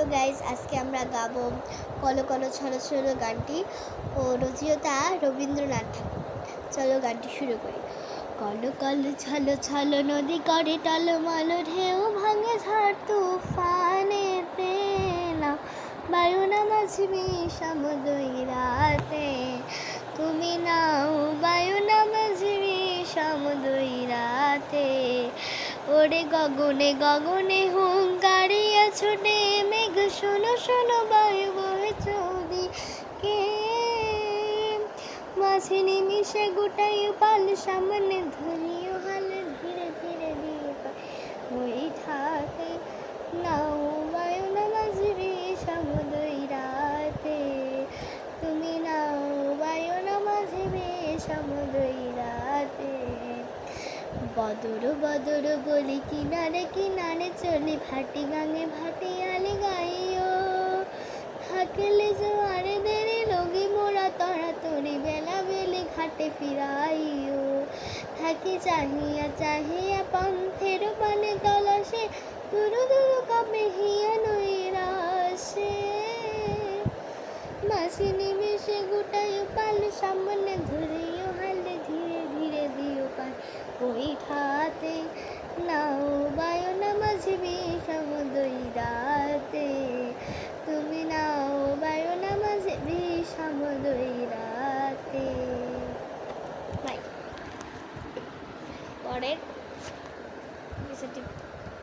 Hello guys, আজকে আমরা গাবো কলো কলো ছলো ছলো গানটি ও রচয়িতা রবীন্দ্রনাথ ঠাকুর। চলো গানটি শুরু করি। কলো কলো ছলো ছলো নদী করে টলমল, ঢেউ ভাঙে ঝড় তুফানেতে, নাও বায়ু না মাঝবি সমুদ্রই রাতে, তুমি নাও বায়ু না মাঝবি সমুদ্রই রাতে। ওরে গগনে গগনে হুঙ্কারিয়া ছুটে মেঘ, শোনো শোনো বায়ু বহে চৌদিকে, মাঝে নিমিশে গোটাই পাল সামনে ধরিও হাল, ধীরে ধীরে দিয়ে ওই ঠাতে, নাও বায়ু না মাঝবি সমুদ্রই রাতে, তুমি নাও বায়ু না মাঝবি সমুদ্রই রাতে। বদর বদর বলি কিনারে কিনারে চলি, ভাটি গাঙে ভাটিয়ালি গাইও, থাকলে জোয়ারে দেরি লগি মোরা তরা তরি, বেলা বেলি ঘাটে ফিরাইও, থাকি চাহিয়া চাহিয়া পন্থের পানে তলাশে, দুরু দুরু কাপে হিয়া নৈরাশে, মাসি নিমিশে গোটাই পাল সামনে ধরিও হালে, ধীরে ধীরে দিও পাল ওই ঠাতে, নাও বায়ু না মাঝবি সমুদ্রই রাতে, তুমি